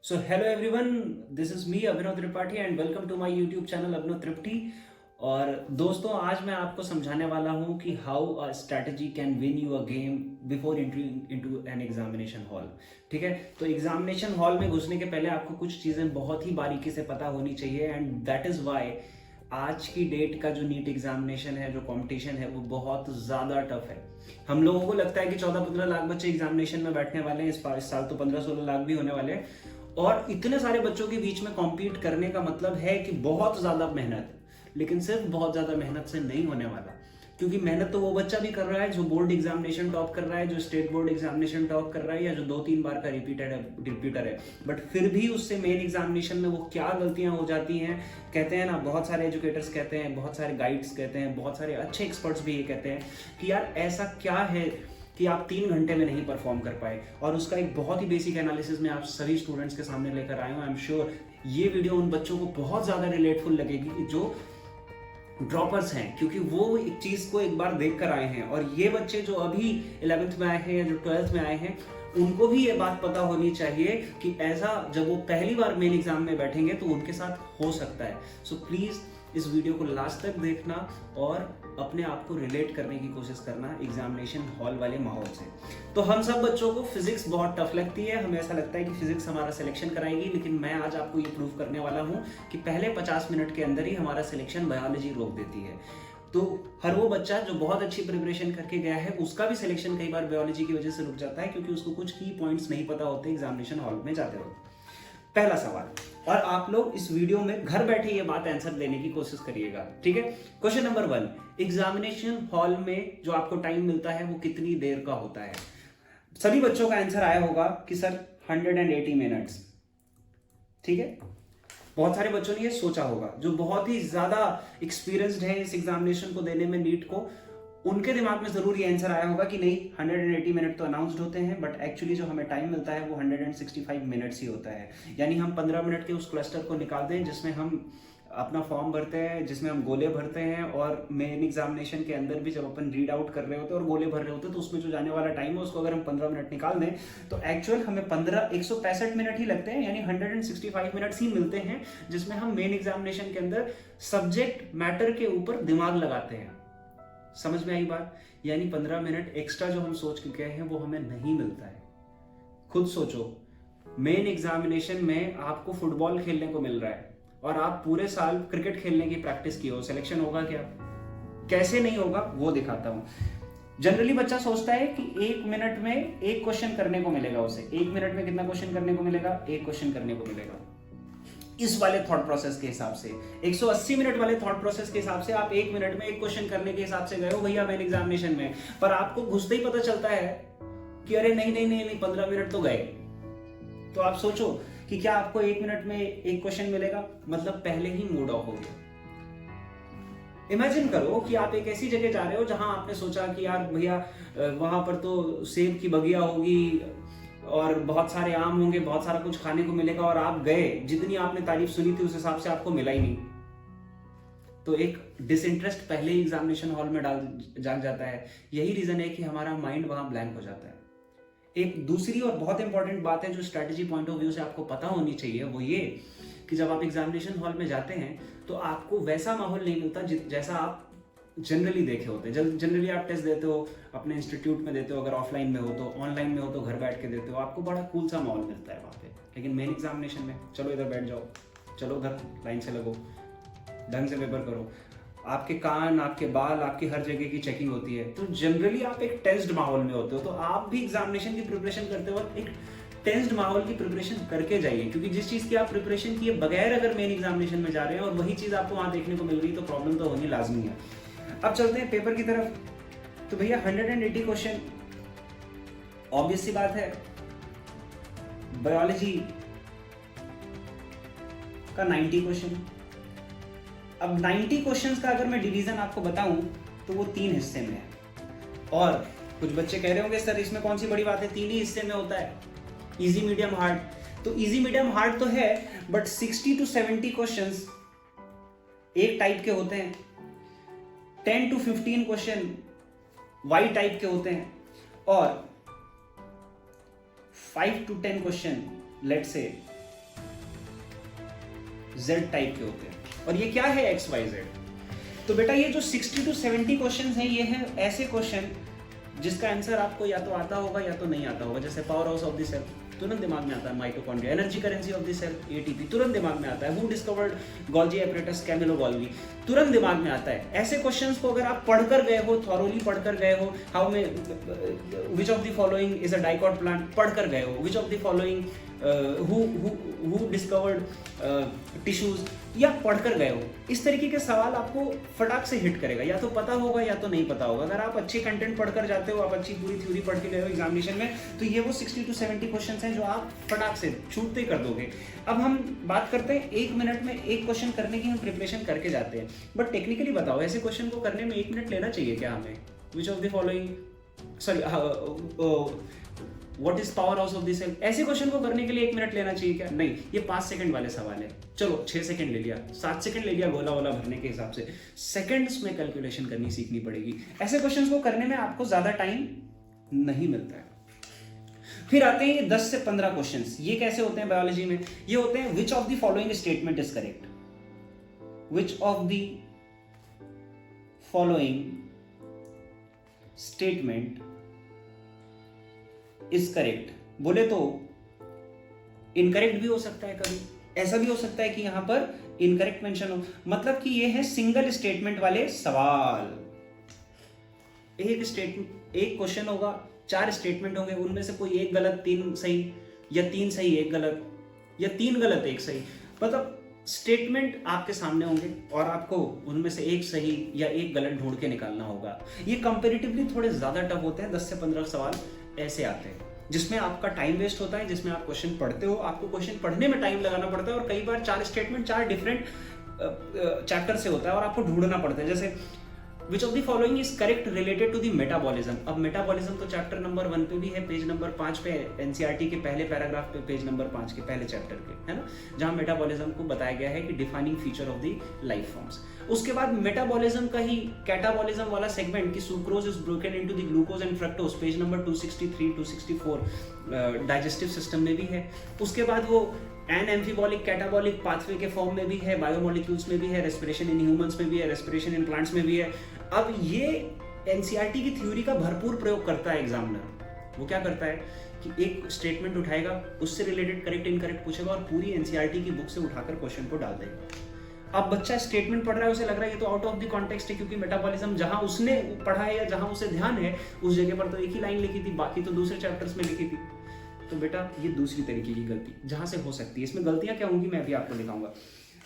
So hello everyone, this is me Abhinav Tripathi and welcome to my YouTube channel अभिनव त्रिपाठी। और दोस्तों आज मैं आपको समझाने वाला हूँ कि how a strategy can win you a game before entering into an examination hall. ठीक है, तो एग्जामिनेशन हॉल में घुसने के पहले आपको कुछ चीज़ें बहुत ही बारीकी से पता होनी चाहिए एंड दैट इज़ वाई आज की डेट का जो नीट एग्जामिनेशन है, जो कंपटीशन है, वो बहुत ज़्यादा टफ है। हम लोगों को लगता है कि 14-15 लाख बच्चे एग्जामिनेशन में बैठने वाले हैं, इस साल तो 15-16 लाख भी होने वाले हैं। और इतने सारे बच्चों के बीच में कॉम्पीट करने का मतलब है कि बहुत ज़्यादा मेहनत है, लेकिन सिर्फ बहुत ज़्यादा मेहनत से नहीं होने वाला। क्योंकि मेहनत तो वो बच्चा भी कर रहा है जो बोर्ड एग्जामिनेशन टॉप कर रहा है, जो स्टेट बोर्ड एग्जामिनेशन टॉप कर रहा है, या जो 2-3 बार का रिपीटर है। बट फिर भी उससे मेन एग्जामिनेशन में वो क्या गलतियां हो जाती हैं, कहते हैं ना, बहुत सारे एजुकेटर्स कहते हैं, बहुत सारे गाइड्स कहते हैं, बहुत सारे अच्छे एक्सपर्ट्स भी ये कहते हैं कि यार ऐसा क्या है कि आप 3 घंटे में नहीं परफॉर्म कर पाए। और उसका एक बहुत ही बेसिक एनालिसिस में आप सभी स्टूडेंट्स के सामने लेकर आए हूँ। आई एम श्योर ये वीडियो उन बच्चों को बहुत ज़्यादा रिलेटफुल लगेगी जो ड्रॉपर्स हैं, क्योंकि वो एक चीज़ को एक बार देख कर आए हैं। और ये बच्चे जो अभी 11th में आए हैं या जो 12th में आए हैं, उनको भी ये बात पता होनी चाहिए कि ऐसा जब वो पहली बार मेन एग्जाम में बैठेंगे तो उनके साथ हो सकता है। सो प्लीज़ इस वीडियो को लास्ट तक देखना और अपने आप को रिलेट करने की कोशिश करना एग्जामिनेशन हॉल वाले माहौल से। तो हम सब बच्चों को फिजिक्स बहुत टफ लगती है, हमें ऐसा लगता है कि फिजिक्स हमारा सिलेक्शन कराएगी, लेकिन मैं आज आपको ये प्रूव करने वाला हूँ कि पहले 50 मिनट के अंदर ही हमारा सिलेक्शन बायोलॉजी रोक देती है। तो हर वो बच्चा जो बहुत अच्छी प्रिपरेशन करके गया है, उसका भी सिलेक्शन कई बार बायोलॉजी की वजह से रुक जाता है, क्योंकि उसको कुछ की पॉइंट्स नहीं पता होते एग्जामिनेशन हॉल में जाते वक्त। पहला सवाल, और आप लोग इस वीडियो में घर बैठे ये बात आंसर देने की कोशिश करिएगा, ठीक है। क्वेश्चन नंबर 1, एग्जामिनेशन हॉल में जो आपको टाइम मिलता है वो कितनी देर का होता है? सभी बच्चों का आंसर आया होगा कि सर 180 मिनट्स। ठीक है, बहुत सारे बच्चों ने ये सोचा होगा, जो बहुत ही ज्यादा एक्सपीरियंस्ड है इस एग्जामिनेशन को देने में, नीट को, उनके दिमाग में जरूर ये आंसर आया होगा कि नहीं 180 मिनट तो अनाउंस्ड होते हैं, बट एक्चुअली जो हमें टाइम मिलता है वो 165 मिनट्स ही होता है। यानी हम 15 मिनट के उस क्लस्टर को निकाल दें जिसमें हम अपना फॉर्म भरते हैं, जिसमें हम गोले भरते हैं, और मेन एग्जामिनेशन के अंदर भी जब अपन रीड आउट कर रहे होते हैं और गोले भर रहे होते हैं तो उसमें जो जाने वाला टाइम है उसको अगर हम 15 मिनट निकाल दें तो एक्चुअल हमें 165 मिनट ही लगते हैं, यानी 165 मिनट्स ही मिलते हैं जिसमें हम मेन एग्जामिनेशन के अंदर सब्जेक्ट मैटर के ऊपर दिमाग लगाते हैं। समझ में आई बात? यानी 15 मिनट एक्स्ट्रा जो हम सोच के गए हैं वो हमें नहीं मिलता है। खुद सोचो, मेन एग्जामिनेशन में आपको फुटबॉल खेलने को मिल रहा है और आप पूरे साल क्रिकेट खेलने की प्रैक्टिस की हो, सिलेक्शन होगा क्या? कैसे नहीं होगा वो दिखाता हूं। जनरली बच्चा सोचता है कि 1 मिनट में एक क्वेश्चन करने को मिलेगा, उसे 1 मिनट में कितना क्वेश्चन करने को मिलेगा? एक क्वेश्चन करने को मिलेगा। इस वाले थॉट प्रोसेस के हिसाब से, 180 मिनट वाले थॉट प्रोसेस के हिसाब से आप 1 मिनट में एक क्वेश्चन करने के हिसाब से गए हो भैया मेन एग्जामिनेशन में, पर आपको घुसते ही पता चलता है कि अरे नहीं नहीं नहीं नहीं 15 मिनट तो गए। तो आप सोचो कि क्या आपको 1 मिनट में एक क्वेश्चन मिलेगा? मतलब पहले ही मूड ऑफ हो गया। इमेजिन करो कि आप एक ऐसी जगह जा रहे हो जहां आपने सोचा कि यार भैया वहां पर तो सेब की बगिया होगी और बहुत सारे आम होंगे, बहुत सारा कुछ खाने को मिलेगा, और आप गए, जितनी आपने तारीफ सुनी थी उस हिसाब से आपको मिला ही नहीं। तो एक डिसइंटरेस्ट पहले ही एग्जामिनेशन हॉल में जाग जाता है। यही रीजन है कि हमारा माइंड वहां ब्लैंक हो जाता है। एक दूसरी और बहुत इंपॉर्टेंट बात है जो स्ट्रैटेजी पॉइंट ऑफ व्यू से आपको पता होनी चाहिए, वो ये कि जब आप एग्जामिनेशन हॉल में जाते हैं तो आपको वैसा माहौल नहीं मिलता जैसा आप जनरली देखे होते हैं। जनरली आप टेस्ट देते हो अपने इंस्टीट्यूट में देते हो, अगर ऑफलाइन में हो तो, ऑनलाइन में हो तो घर बैठ के देते हो, आपको बड़ा कूल सा माहौल मिलता है वहाँ पे। लेकिन मेन एग्जामिनेशन में चलो इधर बैठ जाओ, चलो उधर लाइन से लगो, ढंग से पेपर करो, आपके कान, आपके बाल, आपकी हर जगह की चेकिंग होती है। तो जनरली आप एक टेंस्ड माहौल में होते हो। तो आप भी एग्जामिनेशन की प्रिपरेशन करते वक्त एक टेंस्ड माहौल की प्रिपरेशन करके जाइए, क्योंकि जिस चीज़ की आप प्रिपरेशन किए बगैर अगर मेन एग्जामिनेशन में जा रहे हैं और वही चीज़ आपको वहाँ देखने को मिल रही है तो प्रॉब्लम तो होनी लाजमी है। अब चलते हैं पेपर की तरफ। तो भैया 180 क्वेश्चन, ऑब्वियस सी बात है, बायोलॉजी का 90 क्वेश्चन। अब 90 क्वेश्चंस का अगर मैं डिवीजन आपको बताऊं तो वो 3 हिस्से में है। और कुछ बच्चे कह रहे होंगे सर इसमें कौन सी बड़ी बात है, 3 ही हिस्से में होता है, इजी मीडियम हार्ड। तो इजी मीडियम हार्ड तो है, बट 60 to 70 क्वेश्चंस एक टाइप के होते हैं, 10 to 15 क्वेश्चन वाई टाइप के होते हैं, और 5 to 10 question let's say Z type के होते हैं। और ये क्या है XYZ? तो बेटा ये जो 60 to 70 क्वेश्चन हैं, ये हैं ऐसे क्वेश्चन जिसका आंसर आपको या तो आता होगा या तो नहीं आता होगा। जैसे power house of the cell तुरंत दिमाग में आता है, mitochondria. Energy currency of the cell ATP तुरंत दिमाग में आता है। Who discovered Golgi apparatus, Camillo Golgi तुरंत दिमाग में आता है। ऐसे क्वेश्चंस को अगर आप पढ़कर गए हो, थॉरोली पढ़कर गए हो, हाउ में विच of the following is a dicot plant पढ़कर गए हो, विच of the following who discovered tissues, या पढ़कर गए हो, इस तरीके के सवाल आपको फटाक से हिट करेगा। या तो पता होगा या तो नहीं पता होगा। अगर आप अच्छे कंटेंट पढ़कर जाते हो, आप अच्छी पूरी थ्योरी पढ़ के गए हो एग्जामिनेशन में, तो ये वो 60 to 70 क्वेश्चन हैं जो आप फटाक से छूटते कर दोगे। अब हम बात करते हैं 1 मिनट में एक क्वेश्चन करने की हम प्रिपरेशन करके जाते हैं, बट टेक्निकली बताओ ऐसे क्वेश्चन को करने में 1 मिनट लेना चाहिए क्या हमें? Which of the following, sorry, what is power house of the cell, ऐसे क्वेश्चन को करने के लिए 1 मिनट लेना चाहिए क्या? नहीं, ये 5 सेकंड वाले सवाल है। चलो 6 सेकंड ले लिया, 7 सेकंड ले लिया गोला वोला भरने के हिसाब से, सेकंड्स में कैलकुलेशन करनी सीखनी पड़ेगी। ऐसे क्वेश्चंस को करने में आपको ज्यादा टाइम नहीं मिलता है। फिर आते हैं 10 से 15 क्वेश्चंस। ये कैसे होते हैं बायोलॉजी में? ये होते हैं विच of the following statement is correct, which of the following statement is correct. बोले तो इनकरेक्ट भी हो सकता है, कभी ऐसा भी हो सकता है कि यहां पर इनकरेक्ट मेंशन हो, मतलब कि ये है सिंगल स्टेटमेंट वाले सवाल। एक क्वेश्चन होगा, 4 स्टेटमेंट होंगे, उनमें से कोई एक गलत 3 सही, या 3 सही 1 गलत, या 3 गलत 1 सही। मतलब स्टेटमेंट आपके सामने होंगे और आपको उनमें से एक सही या एक गलत ढूंढ के निकालना होगा। ये कंपैरेटिवली थोड़े ज्यादा टफ होते हैं। 10 से 15 सवाल ऐसे आते हैं जिसमें आपका टाइम वेस्ट होता है, जिसमें आप क्वेश्चन पढ़ते हो, आपको क्वेश्चन पढ़ने में टाइम लगाना पड़ता है, और कई बार 4 स्टेटमेंट 4 डिफरेंट चैप्टर से होता है और आपको ढूंढना पड़ता है। जैसे which of the following is correct related to the metabolism. अब मेटाबॉलिज्म तो चैप्टर नंबर 1 पे भी है, पेज नंबर 5 पे, एनसीईआरटी के पहले पैराग्राफ पे, पेज नंबर 5 के पहले चैप्टर के, है ना, जहां मेटाबॉलिज्म को बताया गया है कि defining feature of the life forms. उसके बाद मेटाबॉलिज्म का ही कैटाबॉलिज्म वाला सेगमेंट कि sucrose is broken into the glucose and fructose, page number 263 264 digestive system में भी है। उसके बाद वो एन एम्फीबॉलिक कैटाबॉलिक पाथवे के फॉर्म में भी है, बायोमोलिक्यूल्स में भी है, रेस्पिरेशन इन ह्यूमंस में भी है, रेस्पिरेशन इन प्लांट्स में भी है। अब ये एनसीईआरटी की थ्योरी का भरपूर प्रयोग करता है एग्जामिनर। वो क्या करता है कि एक स्टेटमेंट उठाएगा, उससे रिलेटेड करेक्ट इनकरेक्ट पूछेगा और पूरी एनसीईआरटी की बुक से उठाकर क्वेश्चन को डाल देगा। अब बच्चा स्टेटमेंट पढ़ रहा है, उसे लग रहा है ये तो आउट ऑफ द कॉन्टेक्स्ट है, क्योंकि मेटाबॉलिज्म जहां उसने पढ़ा है या जहां उसे ध्यान है उस जगह पर तो एक ही लाइन लिखी थी, बाकी तो दूसरे चैप्टर्स में लिखी थी। तो बेटा ये दूसरी तरीके की गलती जहां से हो सकती है। इसमें गलतियां क्या होंगी मैं अभी आपको दिखाऊंगा।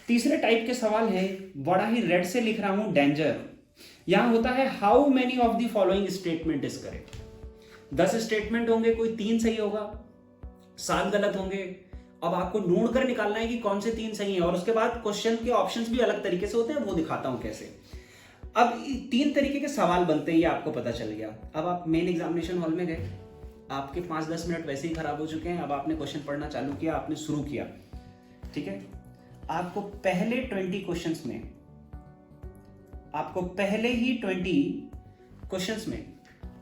तीसरे टाइप के सवाल है, बड़ा ही रेड से लिख रहा हूं, डेंजर। यहां होता है how many of the following statement is correct. 10 statement होंगे, कोई 3 सही होगा, 7 गलत होंगे। अब आपको ढूंढ कर निकालना है कि कौन से 3 सही हैं, और उसके बाद क्वेश्चन के ऑप्शंस भी अलग तरीके से होते हैं, वो दिखाता हूं कैसे। अब 3 तरीके के सवाल बनते हैं, ये आपको पता चल गया। अब आप मेन एग्जामिनेशन हॉल में गए, आपके 5-10 मिनट वैसे ही खराब हो चुके हैं। अब आपने क्वेश्चन पढ़ना चालू किया, आपने शुरू किया, ठीक है। आपको पहले 20 क्वेश्चंस में, आपको पहले ही 20 क्वेश्चंस में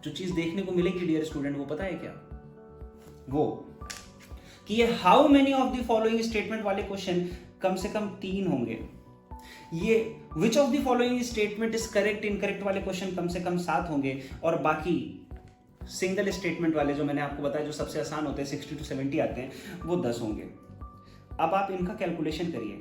जो चीज देखने को मिलेगी डियर स्टूडेंट, वो पता है क्या? वो कि ये how many of the following statement वाले क्वेश्चन कम से कम 3 होंगे। ये विच of the following statement is correct incorrect वाले क्वेश्चन कम से कम 7 होंगे, और बाकी सिंगल स्टेटमेंट वाले जो मैंने आपको बताया जो सबसे आसान होते हैं 60 to 70 आते हैं, वो 10 होंगे। अब आप इनका कैलकुलेशन करिए।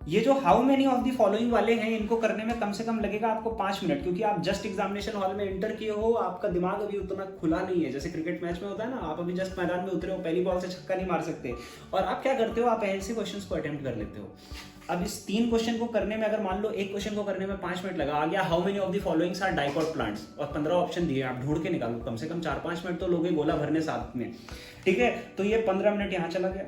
ये जो how many of the following वाले हैं, इनको करने में कम से कम लगेगा आपको 5 मिनट, क्योंकि आप जस्ट एग्जामिनेशन हॉल में एंटर किए हो, आपका दिमाग अभी उतना खुला नहीं है। जैसे क्रिकेट मैच में होता है ना, आप अभी जस्ट मैदान में उतरे हो, पहली बॉल से छक्का नहीं मार सकते, और आप क्या करते हो, आप ऐसे क्वेश्चंस को अटेम्प्ट कर लेते हो। अब इस 3 क्वेश्चन को करने में, अगर मान लो एक क्वेश्चन को करने में 5 मिनट लगा, आ गया how many of the followings are dicot plants, और 15 ऑप्शन दिए, आप ढूंढ के निकालो, कम से कम 4-5 मिनट तो लोगे गोला भरने साथ में, ठीक है। तो ये 15 मिनट यहाँ चला गया।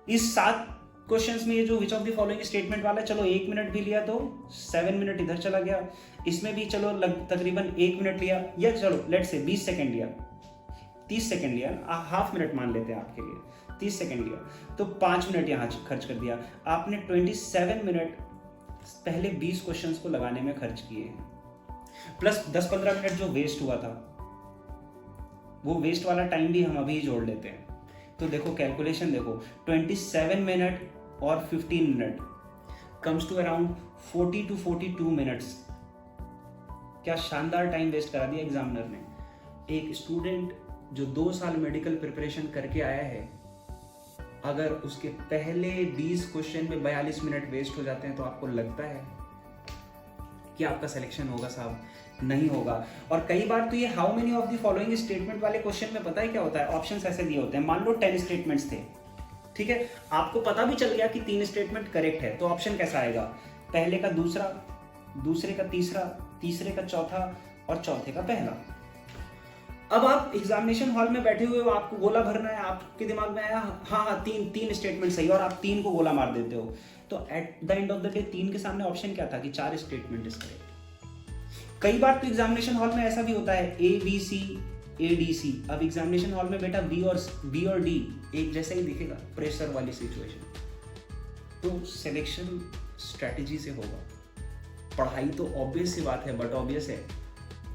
इस 7 क्वेश्चंस में ये जो विच ऑफ द फॉलोइंग स्टेटमेंट वाला, चलो 1 मिनट भी लिया तो 7 मिनट इधर चला गया। इसमें भी चलो तकरीबन 1 मिनट लिया, या चलो लेट्स से 20 सेकंड लिया, 30 सेकंड लिया, हाफ मिनट मान लेते हैं आपके लिए, 30 सेकंड लिया, तो 5 मिनट यहाँ खर्च कर दिया आपने। 27 मिनट पहले 20 क्वेश्चंस को लगाने में खर्च किए, प्लस 10-15 मिनट जो वेस्ट हुआ था, वो वेस्ट वाला टाइम भी हम अभी जोड़ लेते हैं। तो देखो कैलकुलेशन देखो, 27 मिनट और 15 minute comes to around 40 to 42 minutes. क्या शानदार टाइम वेस्ट करा दिया एग्जामिनर ने। एक स्टूडेंट जो 2 साल मेडिकल प्रिपरेशन करके आया है, अगर उसके पहले 20 क्वेश्चन में 42 मिनट वेस्ट हो जाते हैं तो आपको लगता है कि आपका सिलेक्शन होगा साहब? नहीं होगा। और कई बार तो ये how many of the following statement वाले क्वेश्चन में पता है क्या होता है, ऑप्शंस ऐसे दिए होते हैं। मान लो 10 स्टेटमेंट्स थे, ठीक है, आपको पता भी चल गया कि 3 स्टेटमेंट करेक्ट है, तो ऑप्शन कैसा आएगा? पहले का दूसरा, दूसरे का तीसरा, तीसरे का चौथा और चौथे का पहला। अब आप एग्जामिनेशन हॉल में बैठे हुए हो, आपको गोला भरना है, आपके दिमाग में आया हाँ तीन स्टेटमेंट सही, और आप 3 को गोला मार देते हो। तो at the end of the day 3 के सामने ऑप्शन क्या था कि 4 स्टेटमेंट इज करेक्ट। कई बार तो एग्जामिनेशन हॉल में ऐसा भी होता है ABC ADC। अब एग्जामिनेशन हॉल में बेटा B और D एक जैसा ही दिखेगा, प्रेशर वाली सिचुएशन। तो सिलेक्शन स्ट्रेटजी से होगा। पढ़ाई तो ऑब्वियस सी बात है,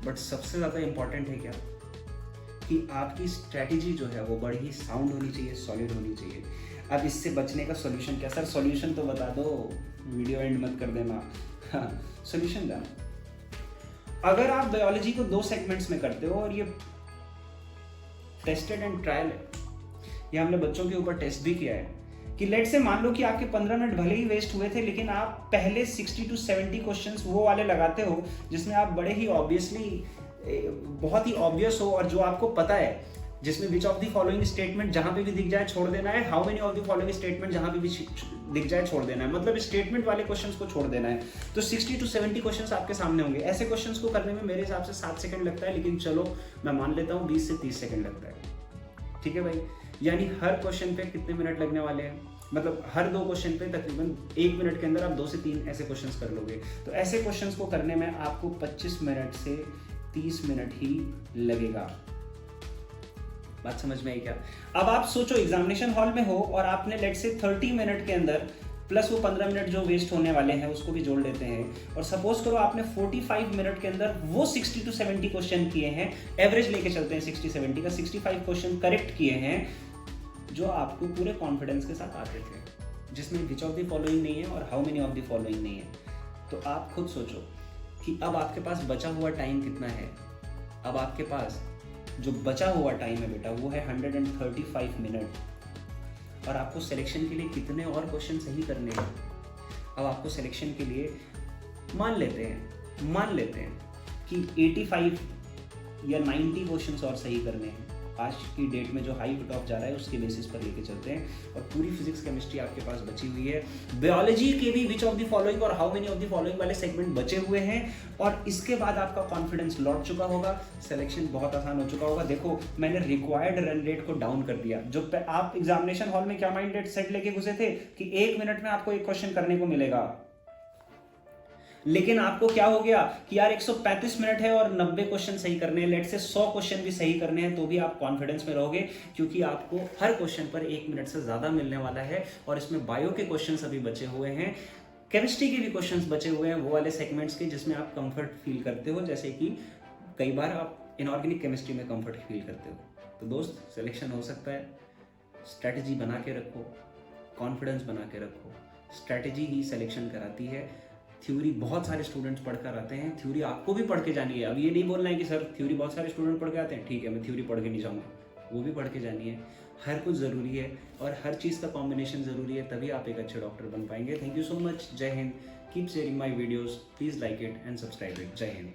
बट सबसे ज्यादा इंपॉर्टेंट है क्या कि आपकी स्ट्रेटजी जो है वो बड़ी साउंड होनी चाहिए, सॉलिड होनी चाहिए। अब इससे बचने का सॉल्यूशन क्या? सर सॉल्यूशन तो बता दो, वीडियो एंड मत कर देना। हाँ, सॉल्यूशन जाना। अगर आप बायोलॉजी को 2 सेगमेंट्स में करते हो, और ये टेस्टेड एंड ट्रायल है, ये हमने बच्चों के ऊपर टेस्ट भी किया है कि लेट से मान लो कि आपके 15 मिनट भले ही वेस्ट हुए थे, लेकिन आप पहले 60 to 70 क्वेश्चंस वो वाले लगाते हो जिसमें आप बड़े ही ऑब्वियसली, बहुत ही ऑब्वियस हो, और जो आपको पता है, जिसमें विच ऑफ द फॉलोइंग स्टेटमेंट जहां पे भी दिख जाए छोड़ देना है, how many of the following statement जहां पे भी दिख जाए छोड़ देना है, मतलब स्टेटमेंट वाले क्वेश्चंस को छोड़ देना है। तो 60 to 70 क्वेश्चंस आपके सामने होंगे। ऐसे क्वेश्चंस को करने में मेरे हिसाब से 7 सेकंड लगता है, लेकिन चलो मैं मान लेता हूँ 20 से 30 सेकंड लगता है, ठीक है भाई। यानी हर क्वेश्चन पे कितने मिनट लगने वाले हैं? मतलब हर 2 क्वेश्चन पे तकरीबन 1 मिनट के अंदर आप 2 से 3 ऐसे क्वेश्चंस कर लोगे। तो ऐसे क्वेश्चंस को करने में आपको 25 मिनट से 30 मिनट ही लगेगा। बात समझ में आई क्या? अब आप सोचो एग्जामिनेशन हॉल में हो और आपने लेट से 30 मिनट के अंदर प्लस वो 15 मिनट जो वेस्ट होने वाले हैं उसको भी जोड़ लेते हैं, और सपोज करो आपने 45 मिनट के अंदर वो 60 to 70 क्वेश्चन किए हैं, एवरेज लेके चलते हैं 60-70 का, 65 क्वेश्चन करेक्ट किए हैं जो आपको पूरे कॉन्फिडेंस के साथ आते थे, जिसमें विच ऑफ द फॉलोइंग नहीं है और how many of the following नहीं है। तो आप खुद सोचो कि अब आपके पास बचा हुआ टाइम कितना है। अब आपके पास जो बचा हुआ टाइम है बेटा वो है 135 मिनट, और आपको सिलेक्शन के लिए कितने और क्वेश्चन सही करने हैं। अब आपको सिलेक्शन के लिए मान लेते हैं कि 85 या 90 क्वेश्चंस और सही करने हैं। आज की डेट में जो हाई कट ऑफ जा रहा है उसके बेसिस पर लेके चलते हैं, और पूरी फिजिक्स केमिस्ट्री आपके पास बची हुई है। बायोलॉजी के भी विच ऑफ द फॉलोइंग और how many of the following वाले सेगमेंट बचे हुए हैं, और इसके बाद आपका कॉन्फिडेंस लौट चुका होगा, सिलेक्शन बहुत आसान हो चुका होगा। देखो मैंने रिक्वायर्ड रन रेट को डाउन कर दिया। जो आप एग्जामिनेशन हॉल में क्या माइंड सेट लेके घुसे थे कि 1 मिनट में आपको 1 क्वेश्चन करने को मिलेगा, लेकिन आपको क्या हो गया कि यार 135 मिनट है और 90 क्वेश्चन सही करने हैं, लेट से 100 क्वेश्चन भी सही करने हैं, तो भी आप कॉन्फिडेंस में रहोगे, क्योंकि आपको हर क्वेश्चन पर 1 मिनट से ज्यादा मिलने वाला है। और इसमें बायो के क्वेश्चंस अभी बचे हुए हैं, केमिस्ट्री के भी क्वेश्चंस बचे हुए हैं, वो वाले सेगमेंट्स के जिसमें आप कंफर्ट फील करते हो, जैसे कि कई बार आप इनऑर्गेनिक केमिस्ट्री में कंफर्ट फील करते हो। तो दोस्त सिलेक्शन हो सकता है। स्ट्रैटेजी बना के रखो, कॉन्फिडेंस बना के रखो, स्ट्रैटेजी ही सिलेक्शन कराती है। थ्योरी बहुत सारे स्टूडेंट्स पढ़कर आते हैं, थ्योरी आपको भी पढ़ के जानी है। अब ये नहीं बोलना है कि सर थ्योरी बहुत सारे स्टूडेंट पढ़ के आते हैं, ठीक है मैं थ्योरी पढ़ के नहीं जाऊँगा, वो भी पढ़ के जानी है। हर कुछ ज़रूरी है और हर चीज़ का कॉम्बिनेशन ज़रूरी है, तभी आप एक अच्छे डॉक्टर बन पाएंगे। Thank you so much. जय Hind. Keep sharing my videos, please like it and subscribe it. जय हिंद।